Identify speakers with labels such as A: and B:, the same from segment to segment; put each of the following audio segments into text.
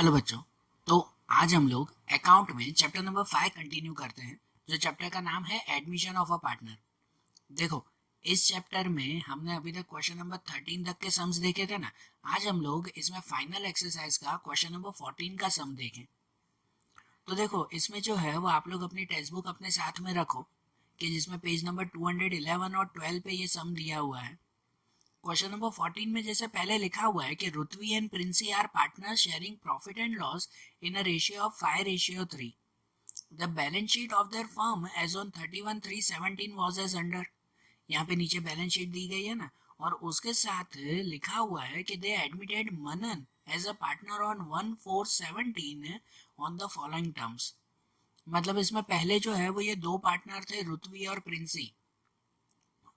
A: Hello बच्चों। तो आज हम लोग अकाउंट में चैप्टर नंबर 5 कंटिन्यू करते हैं, जो चैप्टर का नाम है एडमिशन ऑफ अ पार्टनर। देखो, इस चैप्टर में हमने अभी तक क्वेश्चन नंबर 13 तक के सम्स देखे थे ना। आज हम लोग इसमें फाइनल एक्सरसाइज का क्वेश्चन नंबर 14 का सम देखें। तो देखो, इसमें जो है वो आप लोग अपनी टेक्स्ट बुक अपने साथ में रखो, कि जिसमें पेज नंबर 211 और 12 पे ये सम दिया हुआ है। क्वेश्चन नंबर 14 में जैसे पहले लिखा हुआ है कि Rutvi and Princy are partners sharing profit and loss in a ratio of 5:3। The balance sheet of their firm as on 31/3/17 was as under. यहाँ पे नीचे बैलेंस शीट दी गई है ना, और उसके साथ लिखा हुआ है कि they admitted Manan as a partner on 1/4/17 on the following terms. मतलब इसमें पहले जो है वो ये दो पार्टनर थे, रुतवी और प्रिंसी,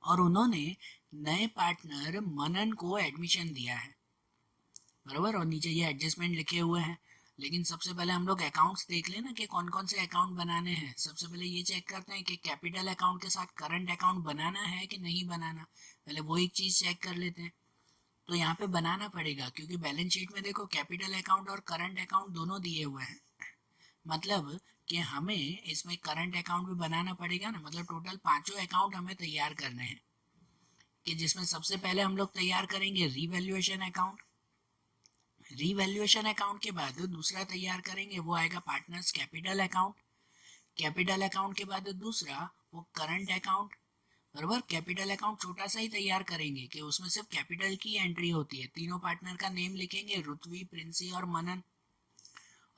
A: और उन्होंने नए पार्टनर मनन को एडमिशन दिया है, बराबर। और नीचे ये एडजस्टमेंट लिखे हुए हैं। लेकिन सबसे पहले हम लोग अकाउंट्स देख लेना कि कौन कौन से अकाउंट बनाने हैं। सबसे पहले ये चेक करते हैं कि कैपिटल अकाउंट के साथ करंट अकाउंट बनाना है कि नहीं बनाना। पहले वो एक चीज़ चेक कर लेते हैं। तो यहाँ पे बनाना पड़ेगा, क्योंकि बैलेंस शीट में देखो कैपिटल अकाउंट और करंट अकाउंट दोनों दिए हुए हैं। मतलब कि हमें इसमें करंट अकाउंट भी बनाना पड़ेगा ना। मतलब टोटल पांचों अकाउंट हमें तैयार करने हैं, कि जिसमें सबसे पहले हम लोग तैयार करेंगे रीवैल्यूएशन अकाउंट। रीवैल्यूएशन अकाउंट के बाद दूसरा तैयार करेंगे, वो आएगा partners capital account. Capital account के बाद दूसरा वो करंट अकाउंट, बराबर। कैपिटल अकाउंट छोटा सा ही तैयार करेंगे कि उसमें सिर्फ कैपिटल की एंट्री होती है। तीनों पार्टनर का नेम लिखेंगे, रुतवी, प्रिंसी और मनन।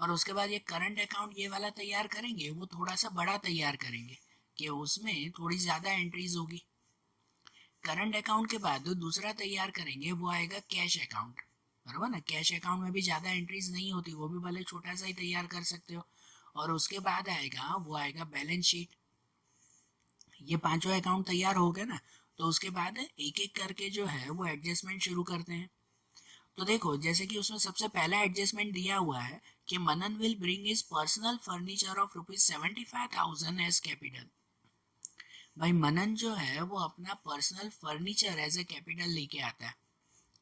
A: और उसके बाद ये करंट अकाउंट ये वाला तैयार करेंगे, वो थोड़ा सा बड़ा तैयार करेंगे कि उसमें थोड़ी ज़्यादा एंट्रीज होगी। करंट अकाउंट के बाद दूसरा तैयार करेंगे, वो आएगा कैश अकाउंट, बराबर ना। कैश अकाउंट में भी ज़्यादा एंट्रीज नहीं होती, वो भी भले छोटा सा ही तैयार कर सकते हो। और उसके बाद आएगा वो आएगा बैलेंस शीट। ये पांचों अकाउंट तैयार हो गए ना, तो उसके बाद एक एक करके जो है वो एडजस्टमेंट शुरू करते हैं। तो देखो, जैसे कि उसमें सबसे पहला एडजस्टमेंट दिया हुआ है कि Manan will bring his personal furniture of ₹75,000 as capital. भाई मनन जो है वो अपना personal furniture as a capital लेके आता है।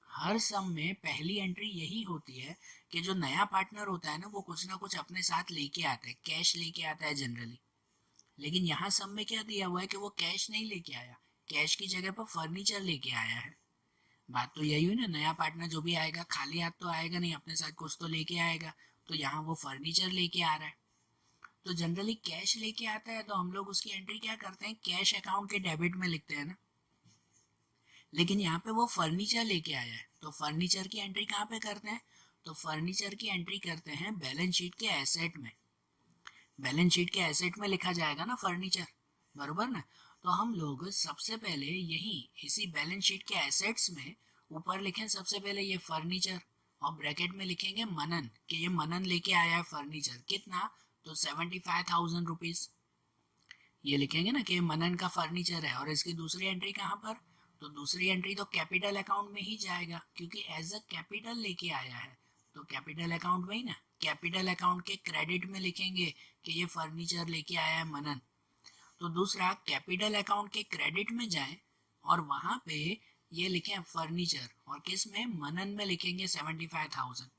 A: हर सम में पहली एंट्री यही होती है कि जो नया पार्टनर होता है ना कुछ अपने साथ लेके आता है, कैश लेके आता है जनरली। लेकिन यहाँ सम में क्या दिया हुआ है कि वो कैश नहीं लेके आया, कैश की जगह पर फर्नीचर लेके आया है। बात तो यही हुई ना, नया पार्टनर जो भी आएगा खाली हाथ तो आएगा नहीं, अपने साथ कुछ तो लेके आएगा। तो यहाँ वो फर्नीचर लेके आ रहा है। तो जनरली कैश लेके आता है तो हम लोग उसकी एंट्री क्या करते हैं, कैश अकाउंट के डेबिट में लिखते हैं ना। लेकिन यहाँ पे वो फर्नीचर लेके आया है, तो फर्नीचर की एंट्री कहाँ पे करते हैं, तो फर्नीचर की एंट्री करते हैं बैलेंस शीट के एसेट में। बैलेंस शीट के एसेट में लिखा जाएगा ना फर्नीचर, बरोबर ना। तो हम लोग सबसे पहले यही इसी बैलेंस शीट के एसेट्स में ऊपर लिखें सबसे पहले ये फर्नीचर, और ब्रैकेट में लिखेंगे मनन, कि ये मनन लेके आया है फर्नीचर। कितना, तो 75,000 रुपीज। ये लिखेंगे ना कि मनन का फर्नीचर है। और इसकी दूसरी एंट्री कहाँ पर, तो दूसरी एंट्री तो कैपिटल अकाउंट में ही जाएगा, क्योंकि एज अ कैपिटल लेके आया है। तो कैपिटल अकाउंट में ही ना, कैपिटल अकाउंट के क्रेडिट में लिखेंगे कि ये फर्नीचर लेके आया है मनन। तो दूसरा कैपिटल अकाउंट के क्रेडिट में जाए और वहां पे ये लिखें फर्नीचर, और किस में, मनन में लिखेंगे 75,000।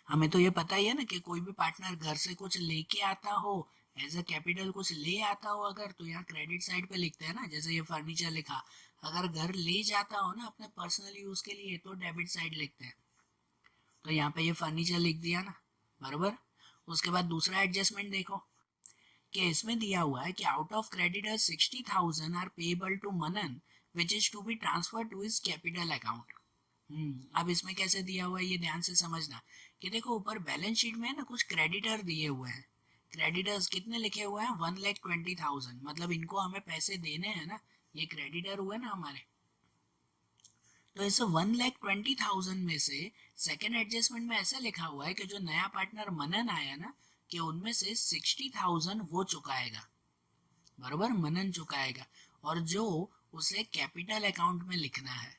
A: हमें तो ये पता ही है ना कि कोई भी पार्टनर घर से कुछ लेके आता हो, एज अ कैपिटल कुछ ले आता हो अगर, तो यहाँ क्रेडिट साइड पे लिखते हैं ना। जैसे ये फर्नीचर लिखा, अगर घर ले जाता हो ना अपने पर्सनल यूज के लिए, तो डेबिट साइड लिखते हैं। तो यहाँ पे ये फर्नीचर लिख दिया ना, बराबर। उसके बाद दूसरा एडजस्टमेंट देखो, कि इसमें दिया हुआ है कि out of creditor 60,000 are payable to Manan which is to be transfer to his capital account. अब इसमें कैसे दिया हुआ है ये ध्यान से समझना, कि देखो ऊपर बैलेंस शीट में है ना कुछ क्रेडिटर दिए हुए हैं। क्रेडिटर्स कितने लिखे हुए हैं, 1,20,000। मतलब इनको हमें पैसे देने हैं ना, ये क्रेडिटर हुए ना हमारे। तो इस 1,20,000 में से सेकेंड एडजस्टमेंट में ऐसा लिखा हुआ है कि जो नया पार्टनर मनन आया ना, कि उनमें से 60,000 वो चुकाएगा, बरोबर, मनन चुकाएगा। और जो उसे कैपिटल अकाउंट में लिखना है।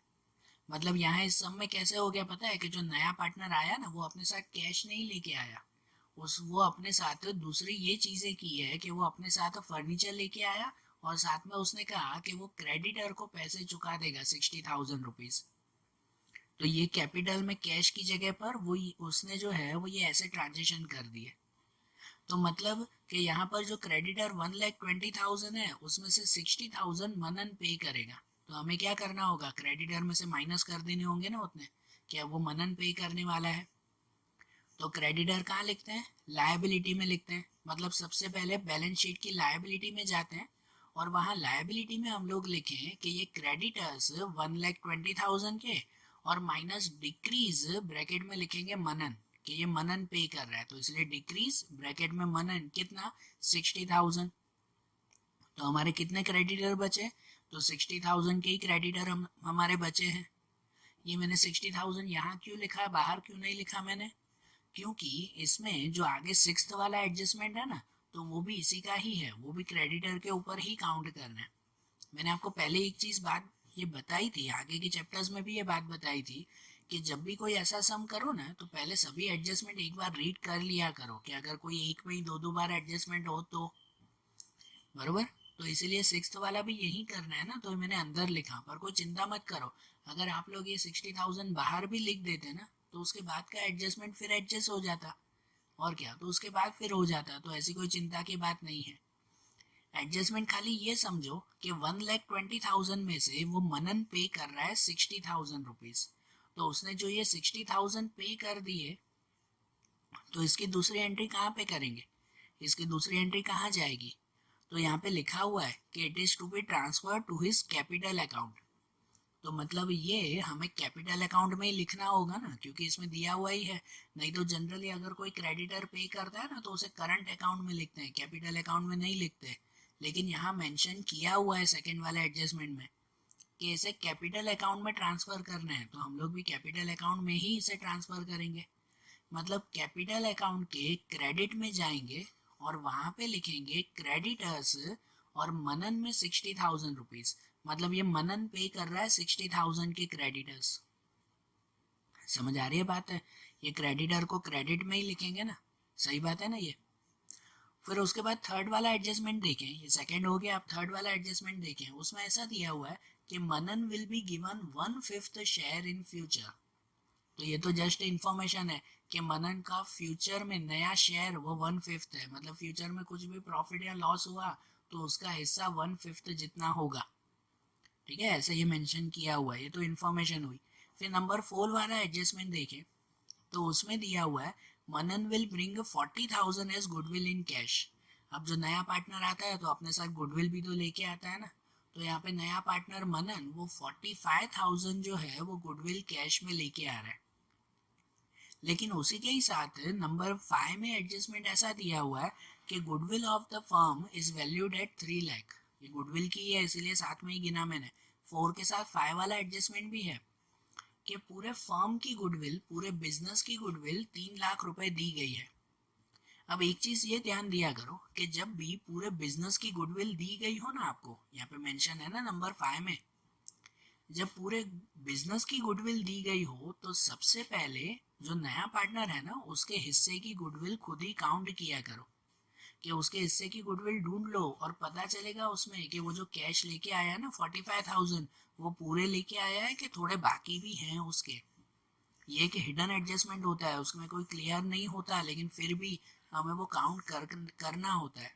A: मतलब यहाँ इस सब में कैसे हो गया पता है, कि जो नया पार्टनर आया ना वो अपने साथ कैश नहीं लेके आया, वो अपने साथ दूसरी ये चीजें की है कि वो अपने साथ फर्नीचर लेके आया, और साथ में उसने कहा कि वो क्रेडिटर को पैसे चुका देगा 60,000 रुपीज। तो ये कैपिटल में कैश की जगह पर वो उसने जो है वो ये ऐसे ट्रांजेक्शन कर दिए। तो मतलब कि यहाँ पर जो क्रेडिटर 1,20,000 है उसमें से 60,000 मनन पे करेगा। तो हमें क्या करना होगा, क्रेडिटर में से माइनस कर देने होंगे ना उतने, क्या वो मनन पे करने वाला है। तो क्रेडिटर कहाँ लिखते हैं, लायबिलिटी में लिखते हैं। मतलब सबसे पहले बैलेंस शीट की लायबिलिटी में जाते हैं और वहाँ लायबिलिटी में हम लोग लिखें कि ये क्रेडिटर्स 1,20,000 के और माइनस डिक्रीज ब्रैकेट में लिखेंगे मनन, कि ये मनन पे कर रहा है, तो इसलिए डिक्रीज ब्रैकेट में मनन कितना 60,000। तो हमारे कितने क्रेडिटर बचे, तो 60,000 के ही क्रेडिटर हमारे बचे हैं। ये मैंने 60,000 यहाँ क्यों लिखा, बाहर क्यों नहीं लिखा मैंने, क्योंकि इसमें जो आगे सिक्स्थ वाला एडजस्टमेंट है ना, तो वो भी इसी का ही है, वो भी क्रेडिटर के ऊपर ही काउंट करना है। मैंने आपको पहले एक चीज बात ये बताई थी, आगे के चैप्टर्स में भी ये बात बताई थी कि जब भी कोई ऐसा सम करो ना तो पहले सभी एडजस्टमेंट एक बार रीड कर लिया करो, कि अगर कोई एक में ही दो बार एडजस्टमेंट हो तो, बरोबर। तो इसीलिए सिक्स्थ वाला भी यही करना है ना, तो मैंने अंदर लिखा, पर कोई चिंता मत करो, अगर आप लोग ये 60,000 बाहर भी लिख देते ना तो उसके बाद का एडजस्टमेंट फिर एडजस्ट हो जाता, और क्या, तो उसके बाद फिर हो जाता, तो ऐसी कोई चिंता की बात नहीं है। एडजस्टमेंट खाली ये समझो कि 1,20,000 में से वो मनन पे कर रहा है 60,000 रुपीज। तो उसने जो ये 60,000 पे कर दिए, तो इसकी दूसरी एंट्री कहाँ पे करेंगे, इसकी दूसरी एंट्री कहाँ जाएगी, तो यहाँ पे लिखा हुआ है कि it is to be transfer to his capital account. तो मतलब ये हमें कैपिटल अकाउंट में ही लिखना होगा ना, क्योंकि इसमें दिया हुआ ही है। नहीं तो जनरली अगर कोई क्रेडिटर पे करता है ना तो उसे करंट अकाउंट में लिखते हैं, कैपिटल अकाउंट में नहीं लिखते। लेकिन यहाँ मेंशन किया हुआ है सेकंड वाले एडजस्टमेंट में कि इसे कैपिटल अकाउंट में ट्रांसफर करना है, तो हम लोग भी कैपिटल अकाउंट में ही इसे ट्रांसफर करेंगे। मतलब कैपिटल अकाउंट के क्रेडिट में जाएंगे और वहां पे लिखेंगे क्रेडिटर्स और मनन में 60,000 रुपीज। मतलब ये मनन पे कर रहा है 60,000 के क्रेडिटर्स। समझ आ रही है बात है, ये क्रेडिटर को क्रेडिट में ही लिखेंगे ना, सही बात है ना ये। फिर उसके बाद थर्ड वाला एडजस्टमेंट देखें, ये सेकंड हो गया, आप थर्ड वाला एडजस्टमेंट देखें, उसमें ऐसा दिया हुआ है कि Manan will be given 1/5 share in future. तो ये तो जस्ट इंफॉर्मेशन है कि मनन का फ्यूचर में नया शेयर वो 1/5 है, मतलब फ्यूचर में कुछ भी प्रॉफिट या लॉस हुआ तो उसका हिस्सा 1/5 जितना होगा। ठीक है, ऐसे ये मेंशन किया हुआ है, ये तो इन्फॉर्मेशन हुई। फिर नंबर 4 वाला एडजस्टमेंट देखें, तो उसमें दिया हुआ है Manan will bring 40,000 as goodwill in cash. अब जो नया पार्टनर आता है तो अपने साथ गुडविल भी तो लेके आता है ना, तो यहाँ पे नया पार्टनर मनन वो 45,000 जो है वो गुडविल कैश में लेके आ रहा है। लेकिन उसी के ही साथ नंबर 5 में एडजस्टमेंट ऐसा दिया हुआ है कि goodwill of the firm is valued at 3 lakh. ये गुडविल की है इसीलिए साथ में ही गिना मैंने। 4 के साथ 5 वाला एडजस्टमेंट भी है कि पूरे फर्म की गुडविल, पूरे बिजनेस की गुडविल 3 लाख रुपए दी गई है। अब एक चीज ये ध्यान दिया करो कि जब भी पूरे बिजनेस की गुडविल दी गई हो ना, आपको यहाँ पे मेंशन है ना नंबर 5 में, जब पूरे बिजनेस की गुडविल दी गई हो तो सबसे पहले जो नया पार्टनर है ना उसके हिस्से की गुडविल खुद ही काउंट किया करो, कि उसके हिस्से की गुडविल ढूंढ लो और पता चलेगा उसमें कि वो जो कैश लेके आया ना 45,000, वो पूरे लेके आया है कि थोड़े बाकी भी हैं उसके। ये एक हिडन एडजस्टमेंट होता है, उसमें कोई क्लियर नहीं होता, लेकिन फिर भी हमें वो काउंट करना होता है।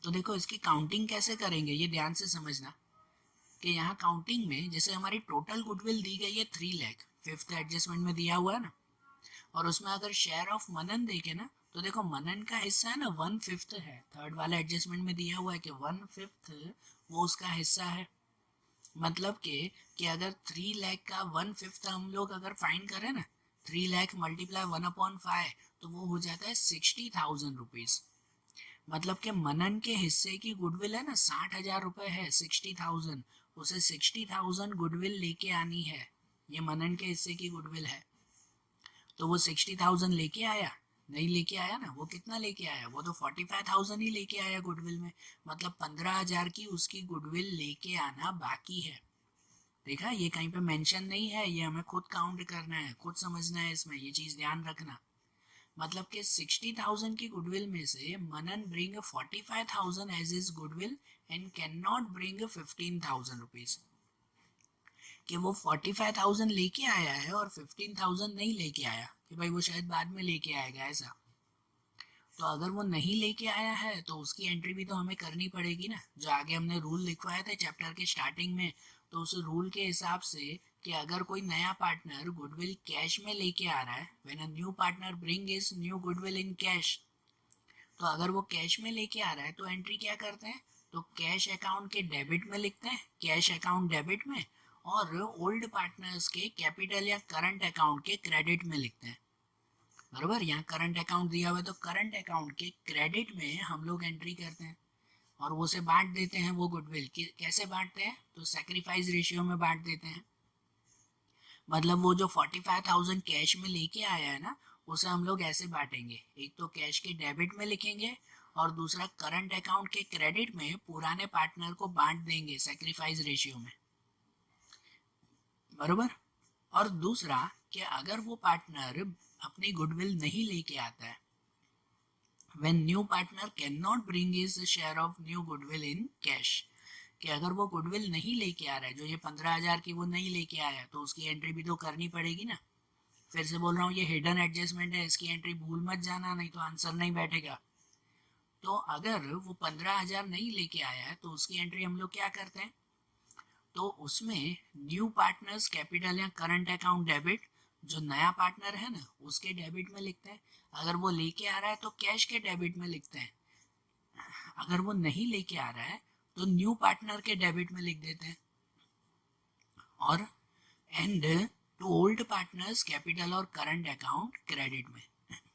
A: तो देखो इसकी काउंटिंग कैसे करेंगे ये ध्यान से समझना, कि यहाँ काउंटिंग में जैसे हमारी टोटल गुडविल दी गई है 3 लाख, फिफ्थ एडजस्टमेंट में दिया हुआ है ना, और उसमें अगर शेयर ऑफ मनन देखे ना तो देखो मनन का हिस्सा है ना 1/5 है, थर्ड वाला एडजस्टमेंट में दिया हुआ है कि 1/5 वो उसका हिस्सा है। मतलब कि अगर 3 लाख का 1/5 हम लोग अगर फाइंड करें ना, 3 लाख मल्टीप्लाई 1/5 तो वो हो जाता है 60,000 रुपीज। मतलब कि मनन के हिस्से की गुडविल है ना 60,000 रुपए है, 60,000, उसे 60,000 गुडविल लेके आनी है। ये मनन के हिस्से की गुडविल है, तो वो 60,000 लेके आया, नहीं लेके आया ना, वो कितना लेके आया, वो तो 45,000 ही लेके आया गुडविल में। मतलब 15,000 की उसकी गुडविल लेके आना बाकी है। देखा, ये कहीं पे मेंशन नहीं है, ये हमें खुद काउंट करना है, खुद समझना है, इसमें ये चीज ध्यान रखना। मतलब कि 60,000 की गुडविल में से Manan bring 45,000 as is goodwill and can not bring 15,000 rupees. कि वो 45,000 लेके आया है और 15,000 नहीं लेके आया, कि भाई वो शायद बाद में लेके आएगा ऐसा। तो अगर वो नहीं लेके आया है तो उसकी एंट्री भी तो हमें करनी पड़ेगी ना, जो आगे हमने रूल लिखवाया था चैप्टर के स्टार्टिंग में। तो उस रूल के हिसाब से कि अगर कोई नया पार्टनर गुडविल कैश में लेके आ रहा है, when a new partner bring his new goodwill in cash, तो अगर वो कैश में लेके आ रहा है तो एंट्री क्या करते हैं, तो कैश अकाउंट के डेबिट में लिखते हैं, कैश अकाउंट डेबिट में, और ओल्ड पार्टनर्स के कैपिटल या करंट अकाउंट के क्रेडिट में लिखते हैं। बराबर, यहाँ करंट अकाउंट दिया हुआ है तो करंट अकाउंट के क्रेडिट में हम लोग एंट्री करते हैं और वो से बांट देते हैं वो गुडविल। कैसे बांटते हैं, तो सैक्रिफाइस रेशियो में बांट देते हैं। मतलब वो जो 45,000 कैश में लेके आया है ना, उसे हम लोग ऐसे बांटेंगे, एक तो कैश के डेबिट में लिखेंगे और दूसरा करंट अकाउंट के क्रेडिट में पुराने पार्टनर को बांट देंगे सैक्रिफाइस रेशियो में। बरोबर। और दूसरा कि अगर वो पार्टनर अपनी गुडविल नहीं लेके आता है, when new partner cannot bring his share of new goodwill in cash, कि अगर वो गुडविल नहीं लेके आ रहा है, जो ये 15,000 की वो नहीं लेके आया, तो उसकी एंट्री भी तो करनी पड़ेगी ना। फिर से बोल रहा हूँ, ये हिडन एडजस्टमेंट है, इसकी एंट्री भूल मत जाना, नहीं तो आंसर नहीं बैठेगा। तो अगर वो 15,000 नहीं लेके आया है तो उसकी एंट्री हम लोग क्या करते हैं, तो उसमें न्यू पार्टनर्स कैपिटल या करंट अकाउंट डेबिट, जो नया पार्टनर है ना उसके डेबिट में लिखते हैं। अगर वो लेके आ रहा है तो कैश के डेबिट में लिखते हैं, अगर वो नहीं लेके आ रहा है तो न्यू पार्टनर के डेबिट में लिख देते हैं। और and to old partners capital और करंट अकाउंट क्रेडिट में,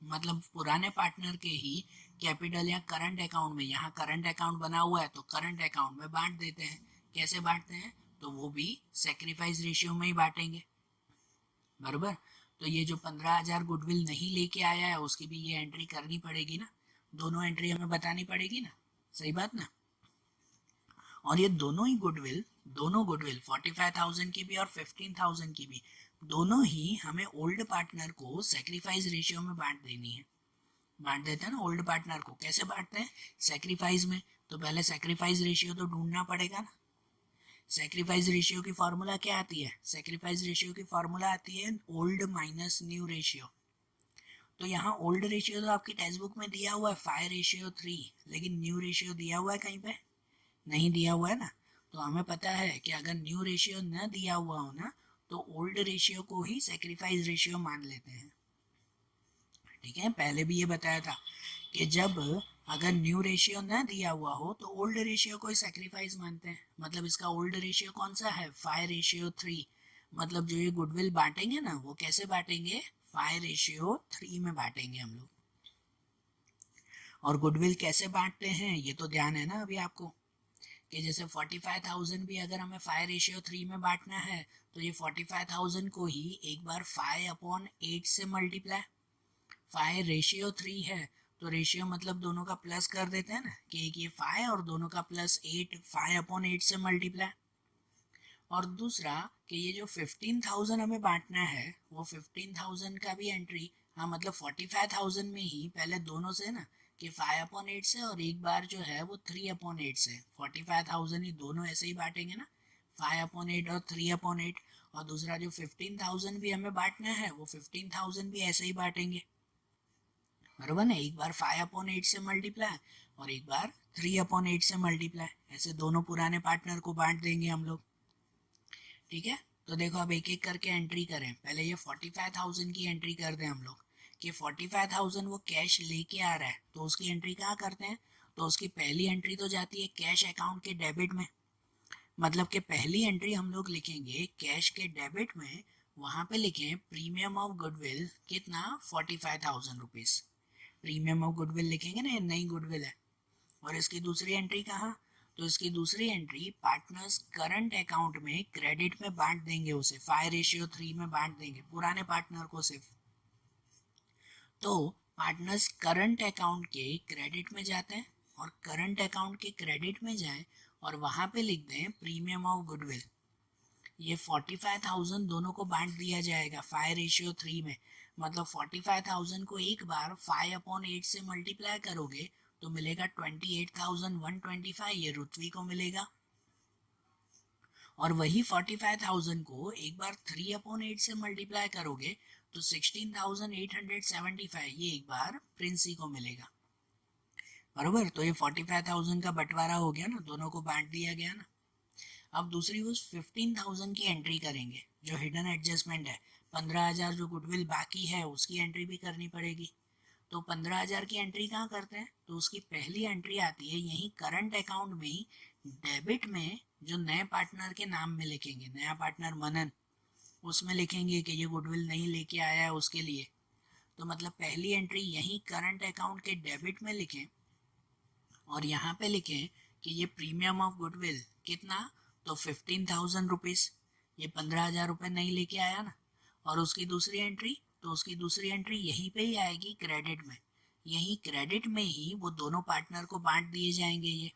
A: मतलब पुराने पार्टनर के ही कैपिटल या करंट अकाउंट में, यहाँ करंट अकाउंट बना हुआ है तो करंट अकाउंट में बांट देते हैं। कैसे बांटते हैं, तो वो भी सेक्रीफाइस रेशियो में ही बांटेंगे। बराबर। तो ये जो 15,000 गुडविल नहीं लेके आया है उसकी भी ये एंट्री करनी पड़ेगी ना, दोनों एंट्री हमें बतानी पड़ेगी ना, सही बात ना। और ये दोनों गुडविल 45,000 की भी और 15,000 की भी, दोनों ही हमें ओल्ड पार्टनर को सेक्रीफाइस रेशियो में बांट देनी है। बांट देते हैं ना ओल्ड पार्टनर को, कैसे बांटते हैं, सेक्रीफाइस में। तो पहले सेक्रीफाइस रेशियो तो ढूंढना पड़ेगा ना। सेक्रीफाइस रेशियो की फॉर्मूला क्या आती है, सेक्रीफाइस रेशियो की फॉर्मूला आती है ओल्ड माइनस न्यू रेशियो। तो यहाँ ओल्ड रेशियो तो आपकी टेक्स्ट बुक में दिया हुआ है 5:3, लेकिन न्यू रेशियो दिया हुआ है कहीं पे, नहीं दिया हुआ है ना। तो हमें पता है कि अगर न्यू रेशियो न दिया हुआ हो ना तो ओल्ड रेशियो को ही सेक्रीफाइस रेशियो मान लेते हैं। ठीक है, पहले भी ये बताया था कि जब अगर न्यू रेशियो ना दिया हुआ हो तो ओल्ड रेशियो को ही सेक्रीफाइस मानते हैं। मतलब इसका ओल्ड रेशियो कौन सा है, 5:3। मतलब जो ये गुडविल बांटेंगे ना वो कैसे बांटेंगे, 5:3 में बांटेंगे हम लोग। और गुडविल कैसे बांटते हैं ये तो ध्यान है ना अभी आपको, कि जैसे 45,000 भी अगर हमें 5:3 में बांटना है तो ये 45,000 को ही एक बार 5/8 से मल्टीप्लाई, 5:3 है तो रेशियो मतलब दोनों का प्लस कर देते हैं ना, कि एक ये 5 और दोनों का प्लस 8, 5/8 से मल्टीप्लाई। और दूसरा कि ये जो 15,000 हमें बांटना है वो 15,000 का भी एंट्री, हाँ मतलब 45,000 में ही पहले दोनों से ना, कि 5/8 से और एक बार जो है वो 3/8 से, 45,000 ही दोनों ऐसे ही बांटेंगे ना, 5/8 और 3/8। और दूसरा जो 15,000 भी हमें बांटना है वो 15,000 भी ऐसे ही बांटेंगे। बराबर ना, एक बार 5/8 से मल्टीप्लाई और एक बार 3/8 से मल्टीप्लाई, ऐसे दोनों पुराने पार्टनर को बांट देंगे हम लोग। ठीक है, तो देखो अब एक एक करके एंट्री करें। पहले ये 45,000 की एंट्री कर दें हम लोग, कि 45,000 वो कैश लेके आ रहा है तो उसकी एंट्री कहाँ करते हैं, तो उसकी पहली एंट्री तो जाती है कैश अकाउंट के डेबिट में। मतलब कि पहली एंट्री हम लोग लिखेंगे कैश के डेबिट में, वहां पे लिखें प्रीमियम ऑफ गुडविल कितना, 45,000 रुपीज प्रीमियम ऑफ गुडविल लिखेंगे ना, ये नई गुडविल है। और इसकी दूसरी एंट्री कहाँ, तो इसकी दूसरी एंट्री पार्टनर्स करंट अकाउंट में क्रेडिट में बांट देंगे, उसे 5:3 में बांट देंगे पुराने पार्टनर को सिर्फ। तो पार्टनर्स करंट अकाउंट के क्रेडिट में जाते हैं और करंट अकाउंट के क्रेडिट में जाएं और वहां पे लिख दें प्रीमियम ऑफ गुडविल। ये 45,000 दोनों को बांट दिया जाएगा 5:3 में। मतलब 45,000 को एक बार 5/8 से मल्टीप्लाई करोगे तो मिलेगा 28,125, ये रुत्वी को मिलेगा। और वही 45,000 को एक बार 3/8 से मल्टीप्लाई करोगे तो 16,875 ये एक बार प्रिंसी को मिलेगा, बरोबर। तो ये 45,000 का बंटवारा हो गया ना, दोनों को बांट दिया गया ना। अब दूसरी उस 15,000 की एंट्री करेंगे जो हिडन एडजस्टमेंट है। 15,000 जो गुडविल बाकी है उसकी एंट्री भी करनी पड़ेगी। तो 15,000 की एंट्री कहाँ करते हैं, तो उसकी पहली एंट्री आती है यही करंट अकाउंट में ही, डेबिट में, जो नए पार्टनर के नाम में लिखेंगे, नया पार्टनर मनन, उसमें लिखेंगे कि ये गुडविल नहीं लेके आया है उसके लिए। तो मतलब पहली एंट्री यही करंट अकाउंट के डेबिट में लिखें और यहाँ पे लिखें कि ये प्रीमियम ऑफ गुडविल कितना, तो 15,000 रुपीज़, ये 15,000 रुपये नहीं लेके आया ना। और उसकी दूसरी एंट्री, तो उसकी दूसरी एंट्री यहीं पे ही आएगी क्रेडिट में, यही क्रेडिट में ही वो दोनों पार्टनर को बांट दिए जाएंगे ये,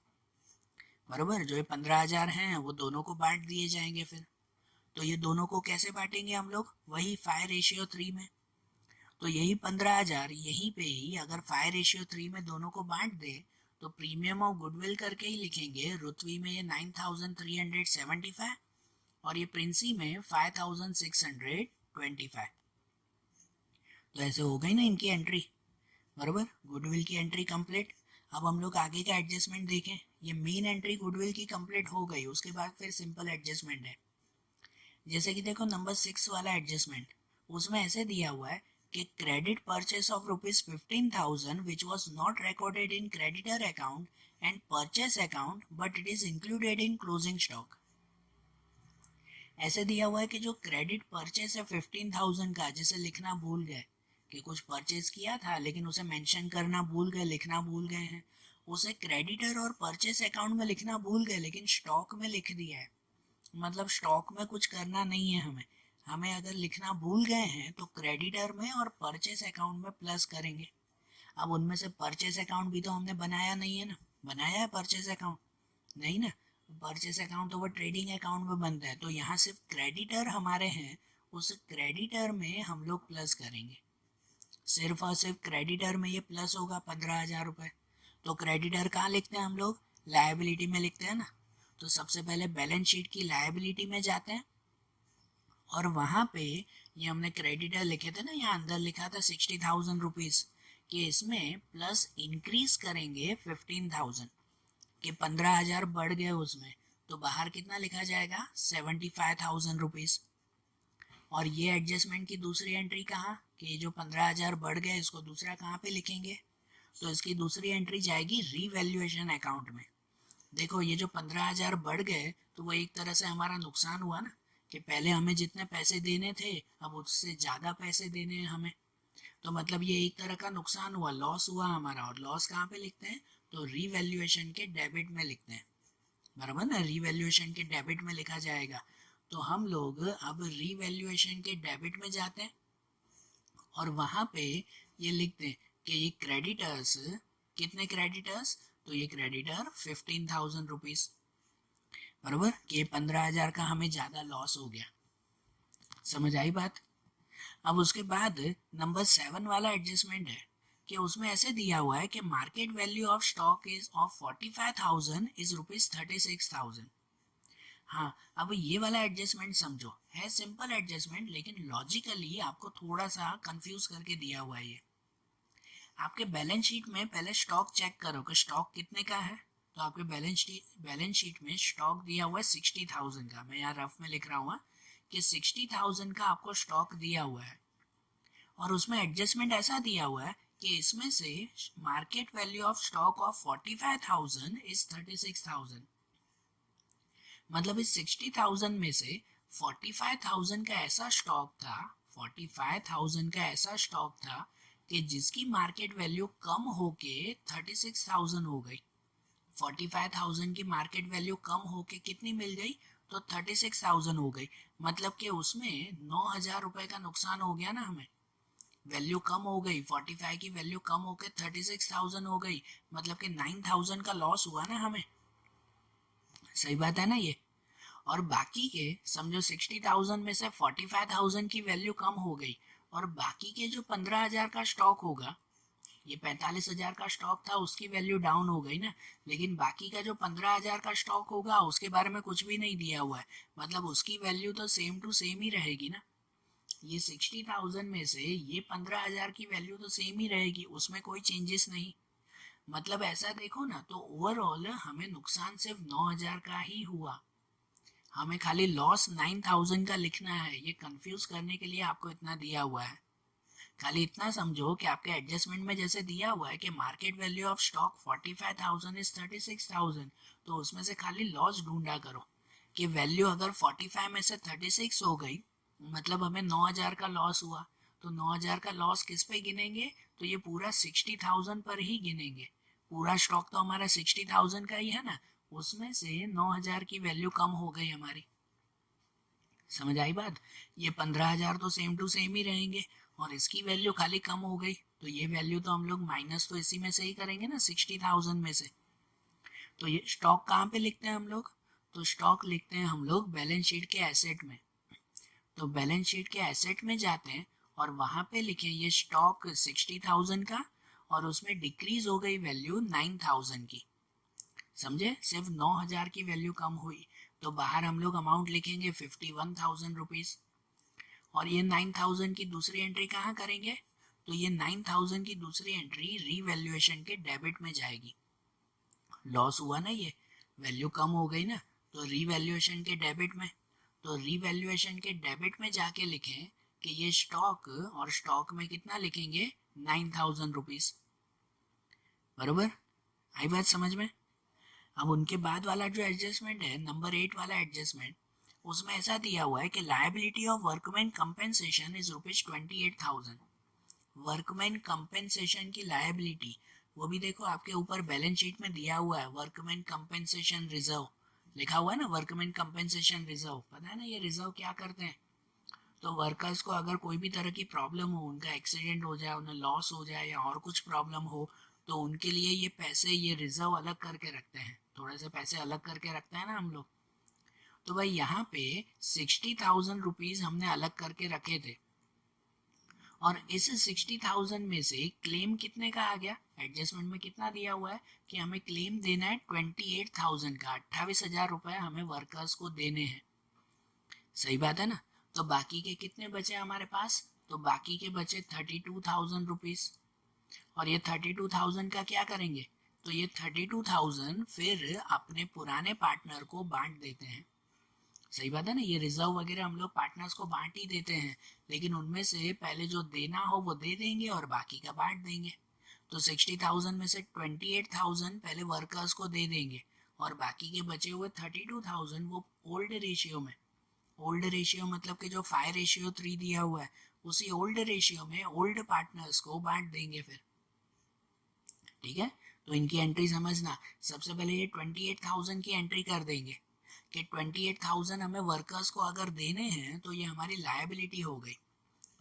A: बरोबर। जो ये 15,000 हैं वो दोनों को बांट दिए जाएंगे फिर। तो ये दोनों को कैसे बांटेंगे हम लोग, वही 5:3 में। तो यही 15,000 यहीं पे ही अगर 5:3 में दोनों को बांट दे तो प्रीमियम ऑफ गुडविल करके ही लिखेंगे। रुतवी में ये 9,375 और ये प्रिंसी में 5,625। तो ऐसे हो गई ना इनकी एंट्री, बराबर। गुडविल की एंट्री कंप्लीट। अब हम लोग आगे का एडजस्टमेंट देखें। ये मेन एंट्री गुडविल की कंप्लीट हो गई, उसके बाद फिर सिंपल एडजस्टमेंट है। जैसे कि देखो नंबर 6 वाला एडजस्टमेंट, उसमें ऐसे दिया हुआ है कि credit purchase of ₹15,000 which was not recorded in creditor account and purchase account but it is included in closing stock। ऐसे दिया हुआ है कि जो क्रेडिट परचेस है 15,000 का, जिसे लिखना भूल गए कि कुछ परचेस किया था लेकिन उसे मेंशन करना भूल गए, लिखना भूल गए हैं, उसे क्रेडिटर और परचेस अकाउंट में लिखना भूल गए लेकिन स्टॉक में लिख दिया है। मतलब स्टॉक में कुछ करना नहीं है हमें, हमें अगर लिखना भूल गए हैं तो क्रेडिटर में और परचेस अकाउंट में प्लस करेंगे। अब उनमें से परचेस अकाउंट भी तो हमने बनाया नहीं है ना, बनाया है परचेस अकाउंट नहीं ना, परचेस अकाउंट तो वो ट्रेडिंग अकाउंट में बनता है। तो यहाँ सिर्फ क्रेडिटर हमारे हैं, उस क्रेडिटर में हम लोग प्लस करेंगे, सिर्फ और सिर्फ क्रेडिटर में ये प्लस होगा 15,000 रुपये। तो क्रेडिटर कहाँ लिखते हैं हम लोग, लायबिलिटी में लिखते हैं ना। तो सबसे पहले बैलेंस शीट की लायबिलिटी में जाते हैं और वहाँ पे ये हमने क्रेडिटर लिखे थे ना, यहाँ अंदर लिखा था 60,000 रुपीज़, कि इसमें प्लस इंक्रीज करेंगे 15,000, कि 15,000 बढ़ गए उसमें, तो बाहर कितना लिखा जाएगा 75,000 रुपीज़। और ये एडजस्टमेंट की दूसरी एंट्री कहाँ, कि ये जो 15,000 बढ़ गए इसको दूसरा कहाँ पे लिखेंगे, तो इसकी दूसरी एंट्री जाएगी रीवैल्यूएशन अकाउंट में। देखो ये जो 15,000 बढ़ गए तो वो एक तरह से हमारा नुकसान हुआ ना, कि पहले हमें जितने पैसे देने थे अब उससे ज़्यादा पैसे देने हैं हमें। तो मतलब ये एक तरह का नुकसान हुआ, लॉस हुआ हमारा। और लॉस कहाँ पे लिखते हैं, तो रीवैल्यूएशन के डेबिट में लिखते हैं, बराबर ना, रीवैल्यूएशन के डेबिट में लिखा जाएगा। तो हम लोग अब रीवैल्यूएशन के डेबिट में जाते हैं और वहाँ पे ये लिखते हैं कि ये क्रेडिटर्स, कितने क्रेडिटर्स, तो ये क्रेडिटर 15,000 रुपीज़, बराबर, कि 15,000 का हमें ज़्यादा लॉस हो गया। समझ आई बात। अब उसके बाद नंबर 7 वाला एडजस्टमेंट है कि उसमें ऐसे दिया हुआ है कि market value of stock is of 45,000 is ₹36,000। हाँ, अब ये वाला एडजस्टमेंट समझो, है सिंपल एडजस्टमेंट लेकिन लॉजिकली आपको थोड़ा सा कंफ्यूज करके दिया हुआ है ये। आपके बैलेंस शीट में पहले स्टॉक चेक करो कि स्टॉक कितने का है। तो आपके बैलेंस शीट में स्टॉक दिया हुआ है 60,000 का, मैं यहाँ रफ में लिख रहा हूँ कि 60,000 का आपको स्टॉक दिया हुआ है और उसमें एडजस्टमेंट ऐसा दिया हुआ है कि इसमें से market value of stock of 45,000 is 36,000। मतलब इस 60,000 में से 45,000 का ऐसा स्टॉक था, 45,000 का ऐसा स्टॉक था कि जिसकी मार्केट वैल्यू कम होके 36,000 हो गई। 45,000 की मार्केट वैल्यू कम होके कितनी मिल गई, तो 36,000 हो गई। मतलब कि उसमें 9,000 रुपए का नुकसान हो गया ना हमें, वैल्यू कम हो गई, 45 की वैल्यू कम होके 36,000 हो गई, मतलब कि 9,000 का लॉस हुआ ना हमें। सही बात है ना ये। और बाकी के समझो 60,000 में से 45,000 की वैल्यू कम हो गई और बाकी के जो 15,000 का स्टॉक होगा ये 45,000 का स्टॉक था, उसकी वैल्यू डाउन हो गई ना, लेकिन बाकी का जो 15,000 का स्टॉक होगा उसके बारे में कुछ भी नहीं दिया हुआ है, मतलब उसकी वैल्यू तो सेम टू सेम ही रहेगी ना। ये 60,000 में से ये 15,000 की वैल्यू तो सेम ही रहेगी, उसमें कोई चेंजेस नहीं। मतलब ऐसा देखो ना तो ओवरऑल हमें नुकसान सिर्फ 9,000 का ही हुआ, हमें खाली लॉस 9,000 का लिखना है। ये कंफ्यूज करने के लिए आपको इतना दिया हुआ है। खाली इतना समझो कि आपके एडजस्टमेंट में जैसे दिया हुआ है कि market value of stock 45,000 is 36,000, तो उसमें से खाली लॉस ढूंढा करो कि वैल्यू अगर 45 में से 36 हो गई, मतलब हमें 9,000 का लॉस हुआ, तो 9,000 का लॉस किस पे गिनेंगे, तो ये पूरा 60,000 पर ही गिनेंगे। पूरा स्टॉक तो हमारा 60,000 का ही है ना, उसमें से 9,000 की वैल्यू कम हो गई हमारी। समझ आई बात। ये 15,000 तो सेम टू सेम ही रहेंगे और इसकी वैल्यू खाली कम हो गई, तो ये वैल्यू तो हम लोग माइनस तो इसी में से ही करेंगे ना, 60,000 में से। तो ये स्टॉक कहाँ पे लिखते हैं हम लोग, तो स्टॉक लिखते हैं हम लोग बैलेंस शीट के एसेट में। तो बैलेंस शीट के एसेट में जाते हैं और वहां पे लिखें ये स्टॉक 60,000 का, और उसमें डिक्रीज हो गई वैल्यू 9,000 की। समझे, सिर्फ 9,000 की वैल्यू कम हुई, तो बाहर हम लोग अमाउंट लिखेंगे 51,000 रुपीज। और ये 9,000 की दूसरी एंट्री कहाँ करेंगे, तो ये 9,000 की दूसरी एंट्री रीवैल्यूएशन के डेबिट में जाएगी। लॉस हुआ ना, ये वैल्यू कम हो गई ना, तो रीवैल्यूएशन के डेबिट में। तो रीवैल्यूएशन के डेबिट में जाके लिखें कि ये स्टॉक, और स्टॉक में कितना लिखेंगे, 9,000 रुपीज। बरोबर, आई बात समझ में। अब उनके बाद वाला जो एडजस्टमेंट है, नंबर 8 वाला एडजस्टमेंट, उसमें ऐसा दिया हुआ है कि liability of workman compensation is ₹28,000। Workman compensation की लायबिलिटी, वो भी देखो आपके ऊपर बैलेंस शीट में दिया हुआ है, वर्कमैन कंपेंसेशन रिजर्व लिखा हुआ है ना, वर्कमैन कंपेंसेशन रिजर्व। पता है ना ये रिजर्व क्या करते हैं, तो वर्कर्स को अगर कोई भी तरह की प्रॉब्लम हो, उनका एक्सीडेंट हो जाए, उन्हें लॉस हो जाए या और कुछ प्रॉब्लम हो, तो उनके लिए ये पैसे, ये रिजर्व अलग करके रखते हैं, थोड़े से पैसे अलग करके रखते हैं ना हम लोग। तो भाई यहाँ पे 60,000 रुपीज हमने अलग करके रखे थे, और इस 60,000 में से क्लेम कितने का आ गया, एडजस्टमेंट में कितना दिया हुआ है कि हमें क्लेम देना है 28,000 का, 28,000 रुपए हमें वर्कर्स को देने हैं। सही बात है ना। तो बाकी के कितने बचे हमारे पास, तो बाकी के बचे 32,000 रुपीज। और ये 32,000 का क्या करेंगे, तो ये 32,000 फिर अपने पुराने पार्टनर को बांट देते हैं। सही बात है ना, ये रिजर्व वगैरह हम लोग पार्टनर्स को बांट ही देते हैं, लेकिन उनमें से पहले जो देना हो वो दे देंगे और बाकी का बांट देंगे। तो 60,000 में से 28,000 पहले वर्कर्स को दे देंगे, और बाकी के बचे हुए 32,000 वो ओल्ड रेशियो में, ओल्ड रेशियो मतलब कि जो 5:3 दिया हुआ है, उसी ओल्ड रेशियो में ओल्ड पार्टनर्स को बांट देंगे फिर। ठीक है, तो इनकी एंट्री समझना। सबसे पहले ये 28,000 की एंट्री कर देंगे कि 28,000 हमें वर्कर्स को अगर देने हैं, तो ये हमारी लायबिलिटी हो गई।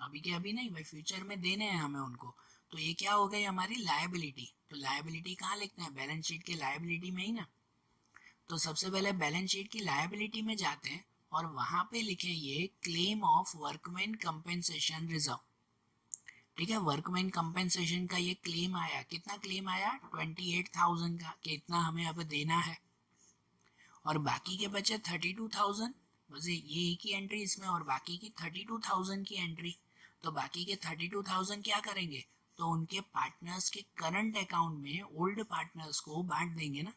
A: अभी के अभी नहीं भाई, फ्यूचर में देने हैं हमें उनको, तो ये क्या हो गई हमारी लायबिलिटी। तो लायबिलिटी कहाँ लिखते हैं, बैलेंस शीट की लायबिलिटी में ही ना। तो सबसे पहले बैलेंस शीट की लायबिलिटी में जाते हैं और वहां पे लिखें ये claim of workman compensation reserve. ठीक है, वर्कमैन कंपेंसेशन का ये क्लेम आया, कितना क्लेम आया, 28,000 का, कि इतना हमें अब देना है। और बाकी के बचे 32,000, बस ये एक ही एंट्री इसमें, और बाकी की 32,000 की एंट्री। तो बाकी के 32,000 क्या करेंगे, तो उनके पार्टनर्स के करंट अकाउंट में ओल्ड पार्टनर्स को बांट देंगे ना।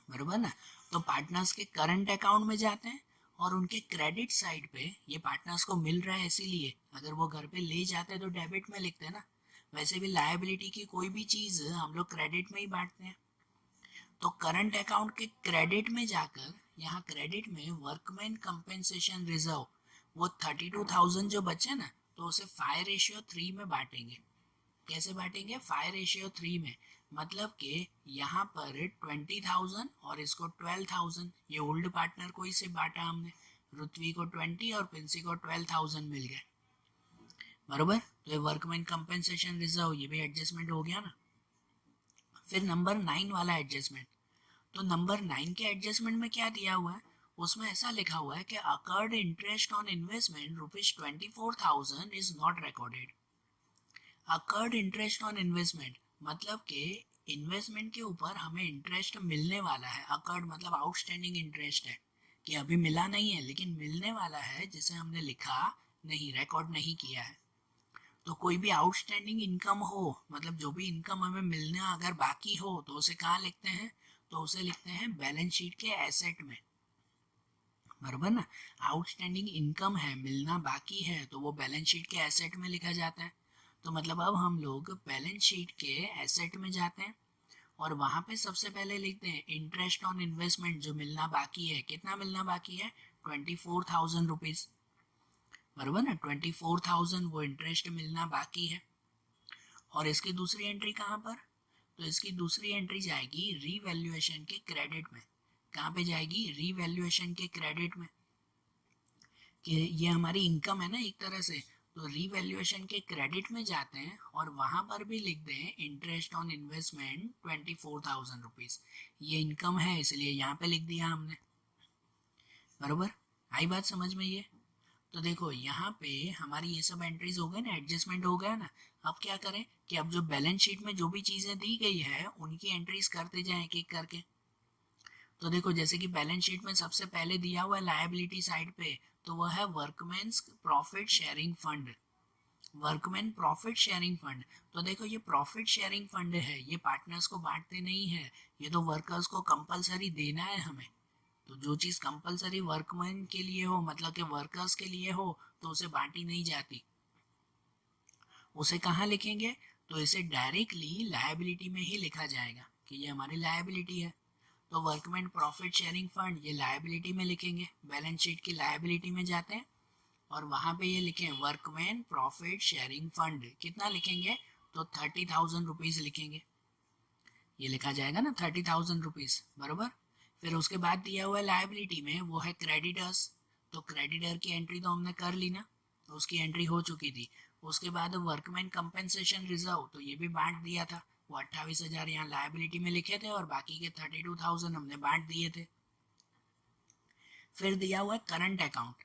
A: बरोबर ना। तो पार्टनर्स के करंट अकाउंट में जाते हैं, और उनके क्रेडिट साइड पे ये पार्टनर्स को मिल रहा है, इसीलिए अगर वो घर पे ले जाते हैं तो डेबिट में लिखते हैं ना। वैसे भी लायबिलिटी की कोई भी चीज हम लोग क्रेडिट में ही बांटते हैं। तो करंट अकाउंट के क्रेडिट में जाकर, यहाँ क्रेडिट में वर्कमैन कंपेंसेशन रिजर्व, वो 32,000 जो बचे ना, तो उसे 5:3 में बांटेंगे। कैसे बांटेंगे, 5:3 में, मतलब कि यहाँ पर 20,000 और इसको 12,000, ये ओल्ड पार्टनर को ही से बांटा हमने, रुत्वी को 20 और पिंसी को 12,000 मिल गए। बरोबर, तो ये वर्कमैन कंपेंसेशन रिजर्व, ये भी एडजस्टमेंट हो गया ना। फिर नंबर 9 वाला एडजस्टमेंट, तो नंबर 9 के एडजस्टमेंट में क्या दिया हुआ है, उसमें ऐसा लिखा हुआ है कि occurred interest on investment ₹24,000 is not recorded. Occurred interest on investment मतलब कि इन्वेस्टमेंट के ऊपर हमें इंटरेस्ट मिलने वाला है। अकर्ड मतलब आउटस्टैंडिंग इंटरेस्ट है कि अभी मिला नहीं है लेकिन मिलने वाला है, जिसे हमने लिखा नहीं, रिकॉर्ड नहीं किया है। तो कोई भी आउटस्टैंडिंग इनकम हो, मतलब जो भी इनकम हमें मिलना अगर बाकी हो तो उसे कहाँ लिखते हैं, तो उसे लिखते हैं बैलेंस शीट के एसेट में, बराबर ना। आउटस्टैंडिंग इनकम है, मिलना बाकी है, तो वो बैलेंस शीट के एसेट में लिखा जाता है। तो मतलब अब हम लोग बैलेंस शीट के एसेट में जाते हैं और वहां पे सबसे पहले लिखते हैं इंटरेस्ट ऑन इन्वेस्टमेंट, जो मिलना बाकी है। कितना मिलना बाकी है, 24,000 रुपीज, बराबर ना। 24,000 वो इंटरेस्ट मिलना बाकी है। और इसकी दूसरी एंट्री कहाँ पर, तो इसकी दूसरी एंट्री जाएगी रीवैल्यूएशन के क्रेडिट में। कहाँ पे जाएगी, रीवैल्यूएशन के क्रेडिट में, कि ये हमारी इनकम है ना एक तरह से। तो रीवैल्यूएशन के क्रेडिट में जाते हैं और वहां पर भी लिख दें इंटरेस्ट ऑन इन्वेस्टमेंट 24,000 रुपीज। ये इनकम है इसलिए यहाँ पे लिख दिया हमने, बरोबर। आई बात समझ में ये। तो देखो यहाँ पे हमारी ये सब एंट्रीज हो गए ना, एडजस्टमेंट हो गया ना। अब क्या करें कि अब जो बैलेंस शीट में जो भी चीजें दी गई है उनकी एंट्रीज करते जाएं एक एक करके। तो देखो जैसे कि बैलेंस शीट में सबसे पहले दिया हुआ है लायबिलिटी साइड पे, तो वह है workmen's profit sharing fund. Workman profit sharing fund, तो देखो ये प्रॉफिट शेयरिंग फंड है, ये पार्टनर्स को बांटते नहीं है, ये तो वर्कर्स को कंपलसरी देना है हमें। तो जो चीज़ कंपलसरी वर्कमैन के लिए हो, मतलब कि वर्कर्स के लिए हो, तो उसे बांटी नहीं जाती। उसे कहाँ लिखेंगे, तो इसे डायरेक्टली लायबिलिटी में ही लिखा जाएगा कि ये हमारी लायबिलिटी है। तो वर्कमैन प्रॉफिट शेयरिंग फंड ये लायबिलिटी में लिखेंगे, बैलेंस शीट की लायबिलिटी में जाते हैं और वहां पे ये लिखें वर्कमैन प्रॉफिट शेयरिंग फंड। कितना लिखेंगे, तो 30,000 रुपीज लिखेंगे। ये लिखा जाएगा ना 30,000 रुपीज, बरोबर। फिर उसके बाद दिया हुआ लायबिलिटी में वो है क्रेडिटर्स। तो क्रेडिटर की एंट्री तो हमने कर ली ना, तो उसकी एंट्री हो चुकी थी। उसके बाद वर्कमैन कंपेंसेशन रिजर्व, तो ये भी बांट दिया था। वो 28,000 यहाँ लायबिलिटी में लिखे थे और बाकी के 32,000 हमने बांट दिए थे। फिर दिया हुआ है करंट अकाउंट।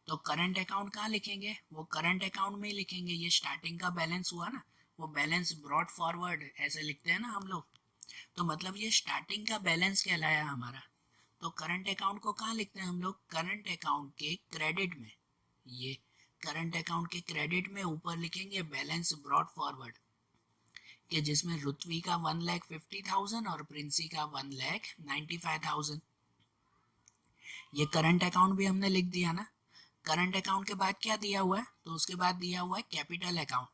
A: तो करंट अकाउंट कहाँ लिखेंगे, वो करंट अकाउंट में ही लिखेंगे। ये स्टार्टिंग का बैलेंस हुआ ना, वो बैलेंस ब्रॉड फॉरवर्ड ऐसे लिखते हैं ना हम लोग। तो मतलब ये स्टार्टिंग का बैलेंस कहलाया हमारा। तो करंट अकाउंट को कहाँ लिखते हैं हम लोग, करंट अकाउंट के क्रेडिट में। ये करंट अकाउंट के क्रेडिट में ऊपर लिखेंगे बैलेंस ब्रॉड फॉरवर्ड, कि जिसमें रुत्वी का 1,50,000 और प्रिंसी का 1,95,000। ये करंट अकाउंट भी हमने लिख दिया ना। करंट अकाउंट के बाद क्या दिया हुआ है, तो उसके बाद दिया हुआ है कैपिटल अकाउंट।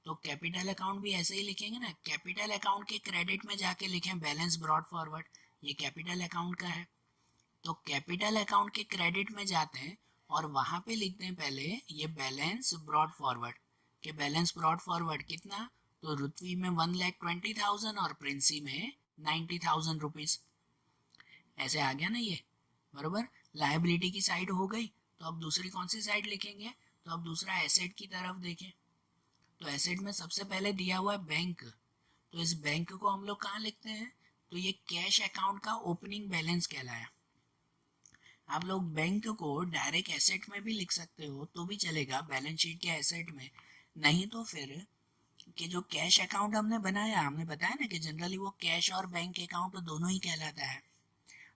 A: तो कैपिटल अकाउंट भी ऐसे ही लिखेंगे ना, कैपिटल अकाउंट के क्रेडिट में जाके लिखें बैलेंस ब्रॉड फॉरवर्ड। ये कैपिटल अकाउंट का है। तो कैपिटल अकाउंट के क्रेडिट में जाते हैं और वहां पे लिखते हैं पहले ये बैलेंस ब्रॉड फॉरवर्ड, के बैलेंस ब्रॉड फॉरवर्ड कितना, तो रुत्वी में 1,20,000 और प्रिंसी में 90,000 रुपीज। ऐसे आ गया ना ये, बरोबर। लायबिलिटी की साइड हो गई। तो अब दूसरी कौन सी साइड लिखेंगे, तो अब दूसरा एसेट की तरफ देखें। तो एसेट में सबसे पहले दिया हुआ है बैंक। तो इस बैंक को हम लोग कहाँ लिखते हैं, तो ये कैश अकाउंट का ओपनिंग बैलेंस कहलाया। आप लोग बैंक को डायरेक्ट एसेट में भी लिख सकते हो तो भी चलेगा, बैलेंस शीट के एसेट में। नहीं तो फिर कि जो कैश अकाउंट हमने बनाया, हमने बताया ना कि जनरली वो कैश और बैंक अकाउंट दोनों ही कहलाता है।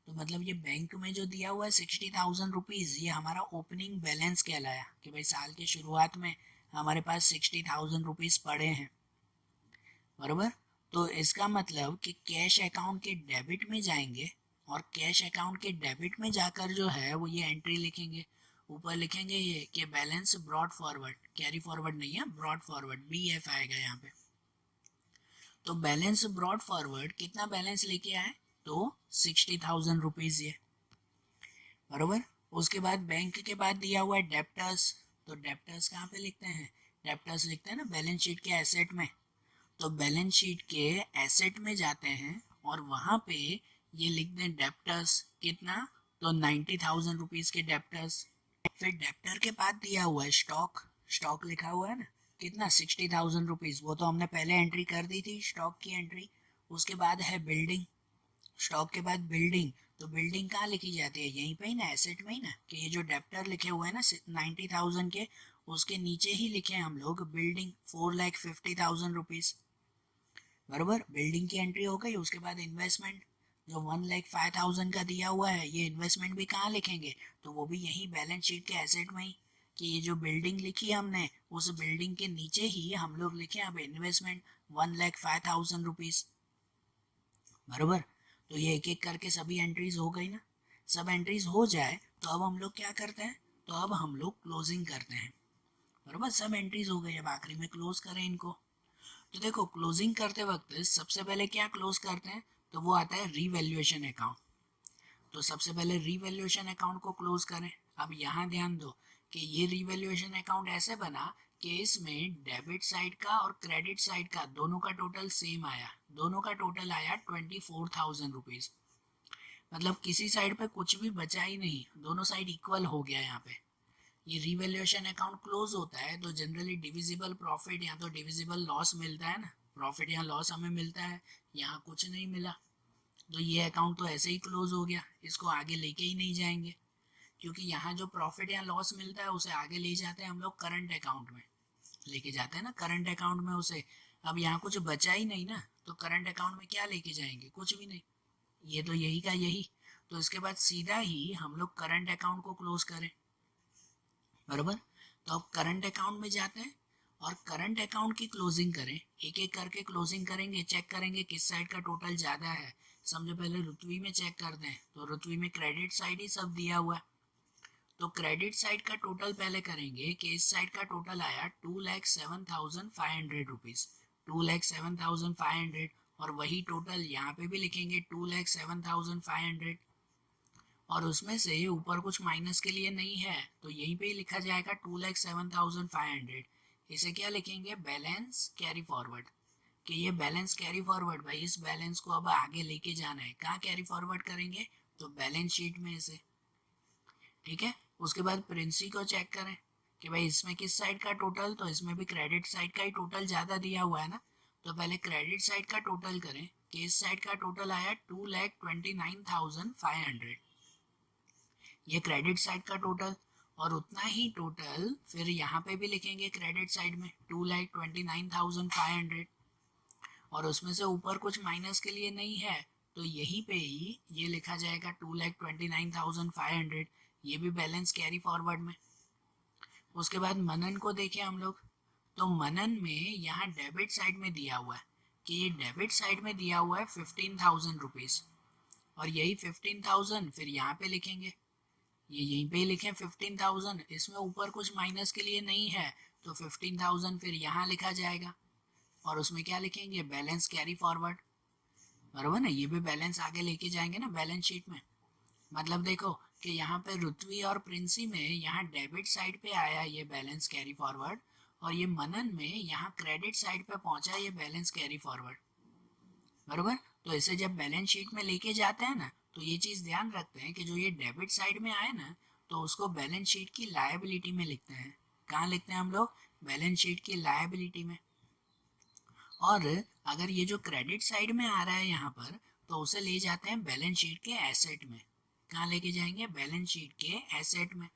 A: तो मतलब ये बैंक में जो दिया हुआ है 60,000 रुपीज, ये हमारा ओपनिंग बैलेंस कहलाया कि भाई साल के शुरुआत में हमारे पास 60,000 रुपीज पड़े हैं, बरोबर। तो इसका मतलब कि कैश अकाउंट के डेबिट में जाएंगे और कैश अकाउंट के डेबिट में जाकर जो है वो ये एंट्री लिखेंगे। ऊपर लिखेंगे ये कि balance brought forward, carry forward नहीं है, ब्रॉड फॉरवर्ड, BF आएगा यहाँ पे। तो बैलेंस ब्रॉड फॉरवर्ड कितना बैलेंस लेके आए, तो 60,000 रुपीज ये, बरोबर। उसके बाद बैंक के बाद दिया हुआ है डेप्टर्स। तो डेप्टर्स कहाँ पे लिखते हैं, डेप्टर्स लिखते हैं ना बैलेंस शीट के एसेट में। तो बैलेंस शीट के एसेट में जाते हैं और वहां पे ये लिख दें डेप्टर्स कितना, तो 90,000 रुपीज के डेप्टर्स। फिर डेप्टर के बाद दिया हुआ है स्टॉक। स्टॉक लिखा हुआ है ना, कितना 60,000 रुपीज, वो तो हमने पहले एंट्री कर दी थी स्टॉक की एंट्री। उसके बाद है बिल्डिंग। स्टॉक के बाद बिल्डिंग। तो बिल्डिंग कहाँ लिखी जाती है, यहीं पे ही ना, एसेट में ही ना, कि ये जो डेप्टर लिखे हुए हैं ना 90,000 के, उसके नीचे ही लिखे हम लोग बिल्डिंग 4,50,000 रुपीज, बराबर। बिल्डिंग की एंट्री हो गई। उसके बाद इन्वेस्टमेंट जो 1,05,000 का दिया हुआ है, ये इन्वेस्टमेंट भी कहाँ लिखेंगे, तो वो भी यही बैलेंस शीट के एसेट में ही, कि ये जो बिल्डिंग लिखी हमने उस बिल्डिंग के नीचे ही हम लोग लिखे अब इन्वेस्टमेंट 1,05,000 रुपीज, बराबर। तो ये एक एक करके सभी एंट्रीज हो गई ना। सब एंट्रीज हो जाए तो अब हम लोग क्या करते हैं, तो अब हम लोग क्लोजिंग करते हैं, बराबर। सब एंट्रीज हो गई, अब आखिरी में क्लोज करें इनको। तो देखो क्लोजिंग करते वक्त सबसे पहले क्या क्लोज करते हैं, तो वो आता है रीवैल्यूएशन अकाउंट। तो सबसे पहले रीवैल्यूएशन अकाउंट को क्लोज करें। अब यहाँ ध्यान दो कि ये रीवैल्यूएशन अकाउंट ऐसे बना कि इसमें डेबिट साइड का और क्रेडिट साइड का दोनों का टोटल सेम आया। दोनों का टोटल आया 24,000 रुपीज। मतलब किसी साइड पे कुछ भी बचा ही नहीं, दोनों साइड इक्वल हो गया यहाँ पे। ये रीवैल्यूएशन अकाउंट क्लोज होता है तो जनरली डिविजिबल प्रॉफिट या तो डिविजिबल लॉस मिलता है ना, प्रॉफिट या लॉस हमें मिलता है, यहाँ कुछ नहीं मिला। तो ये अकाउंट तो ऐसे ही क्लोज हो गया, इसको आगे लेके ही नहीं जाएंगे, क्योंकि यहाँ जो प्रॉफिट या लॉस मिलता है उसे आगे ले जाते हैं हम लोग करंट अकाउंट में, लेके जाते हैं ना करंट अकाउंट में उसे। अब यहाँ कुछ बचा ही नहीं ना, तो करंट अकाउंट में क्या लेके जाएंगे, कुछ भी नहीं। ये तो यही का यही। तो इसके बाद सीधा ही हम लोग करंट अकाउंट को क्लोज करें, बराबर। तो अब करंट अकाउंट में जाते हैं और करंट अकाउंट की क्लोजिंग करें। एक एक करके क्लोजिंग करेंगे, चेक करेंगे किस साइड का टोटल ज़्यादा है। समझो पहले रुतवी में चेक करते हैं, तो रुतवी में क्रेडिट साइड ही सब दिया हुआ है। तो क्रेडिट साइड का टोटल पहले करेंगे कि इस साइड का टोटल आया 2,07,500 रुपीज़, 2,07,500। और वही टोटल यहाँ पे भी लिखेंगे 2,07,500। और उसमें से ऊपर कुछ माइनस के लिए नहीं है तो यहीं पे ही लिखा जाएगा 2,07,500। इसे क्या लिखेंगे, बैलेंस कैरी फॉरवर्ड, कि ये बैलेंस कैरी फॉरवर्ड, भाई इस बैलेंस को अब आगे लेके जाना है। कहाँ कैरी फॉरवर्ड करेंगे, तो बैलेंस शीट में इसे, ठीक है। उसके बाद प्रिंसी को चेक करें कि भाई इसमें किस साइड का टोटल, तो इसमें भी क्रेडिट साइड का ही टोटल ज़्यादा दिया हुआ है ना। तो पहले क्रेडिट साइड का टोटल करें कि इस साइड का टोटल आया 2,29,500, ये क्रेडिट साइड का टोटल। और उतना ही टोटल फिर यहाँ पे भी लिखेंगे क्रेडिट साइड में 2,29,500। और उसमें से ऊपर कुछ माइनस के लिए नहीं है तो यहीं पे ही ये लिखा जाएगा 2,29,500, ये भी बैलेंस कैरी फॉरवर्ड में। उसके बाद मनन को देखें हम लोग, तो मनन में यहाँ डेबिट साइड में दिया हुआ है कि ये डेबिट साइड में दिया हुआ है 15,000 रुपीज़। और यही 15,000 फिर यहाँ पे लिखेंगे, ये यहीं पे ही लिखें 15,000। इसमें ऊपर कुछ माइनस के लिए नहीं है तो 15,000 फिर यहाँ लिखा जाएगा। और उसमें क्या लिखेंगे, बैलेंस कैरी फॉरवर्ड, बराबर ना। ये भी बैलेंस आगे लेके जाएंगे ना बैलेंस शीट में। मतलब देखो कि यहाँ पे रुतवी और प्रिंसी में यहाँ डेबिट साइड पे आया ये बैलेंस कैरी फॉरवर्ड, और ये मनन में यहाँ क्रेडिट साइड पे पहुंचा ये बैलेंस कैरी फॉरवर्ड, बराबर। तो इसे जब बैलेंस शीट में लेके जाते हैं ना तो ये चीज़ ध्यान रखते हैं कि जो ये डेबिट साइड में आए ना तो उसको बैलेंस शीट की लायबिलिटी में लिखते हैं। कहाँ लिखते हैं हम लोग, बैलेंस शीट की लायबिलिटी में। और अगर ये जो क्रेडिट साइड में आ रहा है यहाँ पर तो उसे ले जाते हैं बैलेंस शीट के एसेट में। कहाँ लेके जाएंगे, बैलेंस शीट के एसेट में।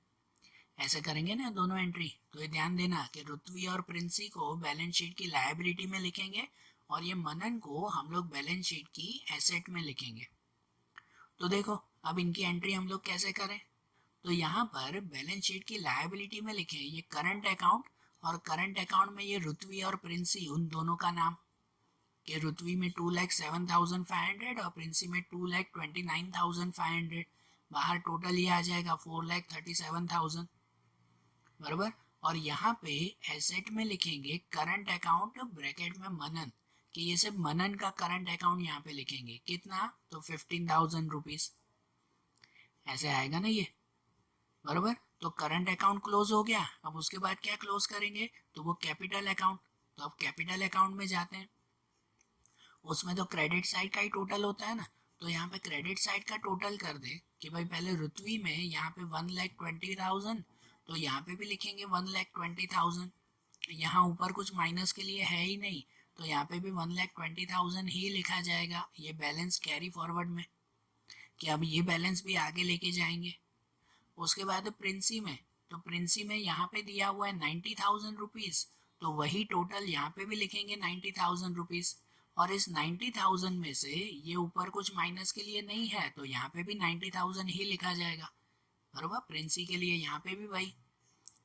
A: ऐसे करेंगे ना दोनों एंट्री। तो ये ध्यान देना कि रुतवी और प्रिंसी को बैलेंस शीट की लायबिलिटी में लिखेंगे और ये मनन को हम लोग बैलेंस शीट की एसेट में लिखेंगे। तो देखो अब इनकी एंट्री हम लोग कैसे करें, तो यहाँ पर बैलेंस शीट की लायबिलिटी में लिखें ये करंट अकाउंट, और करंट अकाउंट में ये रुतवी और प्रिंसी उन दोनों का नाम, कि रुतवी में 2,07,500 और प्रिंसी में 2,29,500। बाहर टोटल ये आ जाएगा 4,37,000, बराबर। और यहाँ पे एसेट में लिखेंगे करंट अकाउंट ब्रैकेट में मनन, कि ये सिर्फ मनन का करंट अकाउंट यहाँ पे लिखेंगे, कितना, तो 15,000 रुपीज़। ऐसे आएगा ना ये, बराबर। तो करंट अकाउंट क्लोज हो गया। अब उसके बाद क्या क्लोज करेंगे, तो वो कैपिटल अकाउंट। तो अब कैपिटल अकाउंट में जाते हैं, उसमें तो क्रेडिट साइड का ही टोटल होता है ना। तो यहाँ पे क्रेडिट साइड का टोटल कर दे कि भाई पहले रुतवी में यहाँ पे 1,20,000, तो यहाँ पे भी लिखेंगे 1,20,000। यहाँ ऊपर कुछ माइनस के लिए है ही नहीं तो यहाँ पे भी 1,20,000 ही लिखा जाएगा, ये बैलेंस कैरी फॉरवर्ड में, कि अब ये बैलेंस भी आगे लेके जाएंगे। उसके बाद प्रिंसी में तो प्रिंसी में यहाँ पे दिया हुआ है 90,000 रुपीज, तो वही टोटल यहाँ पे भी लिखेंगे 90,000 रुपीज। और इस 90,000 में से ये ऊपर कुछ माइनस के लिए नहीं है, तो यहाँ पे भी 90,000 ही लिखा जाएगा, बरोबर। प्रिंसी के लिए यहाँ पे भी वही।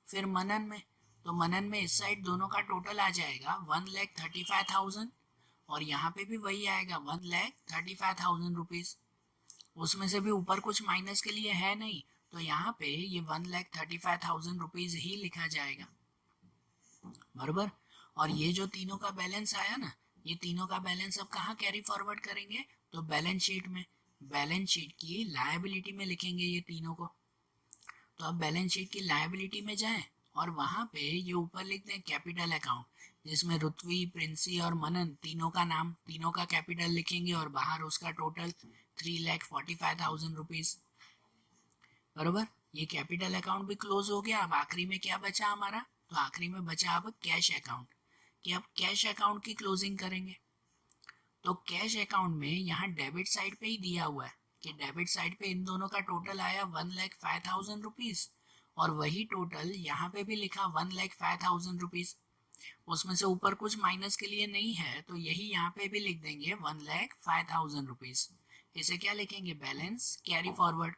A: फिर मनन में, तो मनन में इस साइड दोनों का टोटल आ जाएगा 1,35,000, और यहाँ पे भी वही आएगा 1,35,000 रुपीज। उसमें से भी ऊपर कुछ माइनस के लिए है नहीं, तो यहाँ पे ये 1,35,000 रुपीज ही लिखा जाएगा, बराबर। और ये जो तीनों का बैलेंस आया ना, ये तीनों का बैलेंस अब कहाँ कैरी फॉरवर्ड करेंगे, तो बैलेंस शीट में, बैलेंस शीट की लायबिलिटी में लिखेंगे ये तीनों को। तो अब बैलेंस शीट की लायबिलिटी में जाएं और वहां पे ये ऊपर लिख दें कैपिटल अकाउंट, जिसमें रुत्वी, प्रिंसी और मनन तीनों का नाम, तीनों का कैपिटल लिखेंगे और बाहर उसका टोटल 3,45,000 रुपीज, बरोबर। ये कैपिटल अकाउंट भी क्लोज हो गया। अब आखिरी में क्या बचा हमारा, तो आखिरी में बचा अब कैश अकाउंट, कि अब कैश अकाउंट की क्लोजिंग करेंगे। तो कैश अकाउंट में यहाँ डेबिट साइड पे ही दिया हुआ है कि डेबिट साइड पे इन दोनों का टोटल आया 1,05,000 रुपीज, और वही टोटल यहाँ पे भी लिखा 1,05,000 रुपीज। उसमें से ऊपर कुछ माइनस के लिए नहीं है, तो यही यहाँ पे भी लिख देंगे 1,05,000 रुपीज। इसे क्या लिखेंगे, बैलेंस कैरी फॉरवर्ड,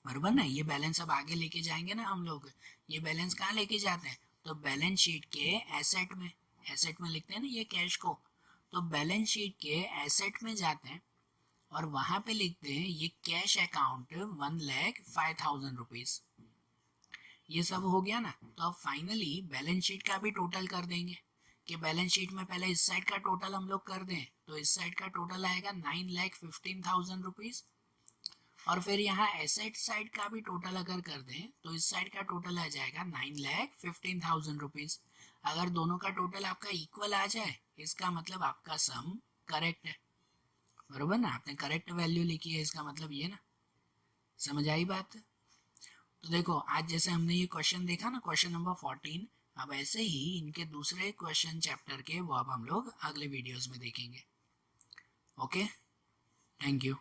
A: बराबर ना। ये बैलेंस अब आगे लेके जाएंगे ना हम लोग। ये बैलेंस कहाँ लेके जाते हैं, तो बैलेंस शीट के एसेट में, एसेट में लिखते हैं ना ये कैश को, तो बैलेंस शीट के एसेट में जाते हैं और वहां पे लिखते हैं ये कैश अकाउंट 1,05,000 रुपीज। ये सब हो गया ना, तो अब फाइनली बैलेंस शीट का भी टोटल कर देंगे कि बैलेंस शीट में पहले इस साइड का टोटल हम लोग कर दें, तो इस साइड का टोटल आएगा 9,15,000 रुपीज। और फिर यहाँ एसेट साइड का भी टोटल अगर कर दें तो इस साइड का टोटल आ जाएगा 9,15,000 रुपीज। अगर दोनों का टोटल आपका इक्वल आ जाए, इसका मतलब आपका सम करेक्ट है, बरोबर ना। आपने करेक्ट वैल्यू लिखी है, इसका मतलब ये ना, समझ आई बात। तो देखो आज जैसे हमने ये क्वेश्चन देखा ना, क्वेश्चन नंबर 14, अब ऐसे ही इनके दूसरे क्वेश्चन चैप्टर के वो अब हम लोग अगले वीडियोस में देखेंगे। Okay, thank you.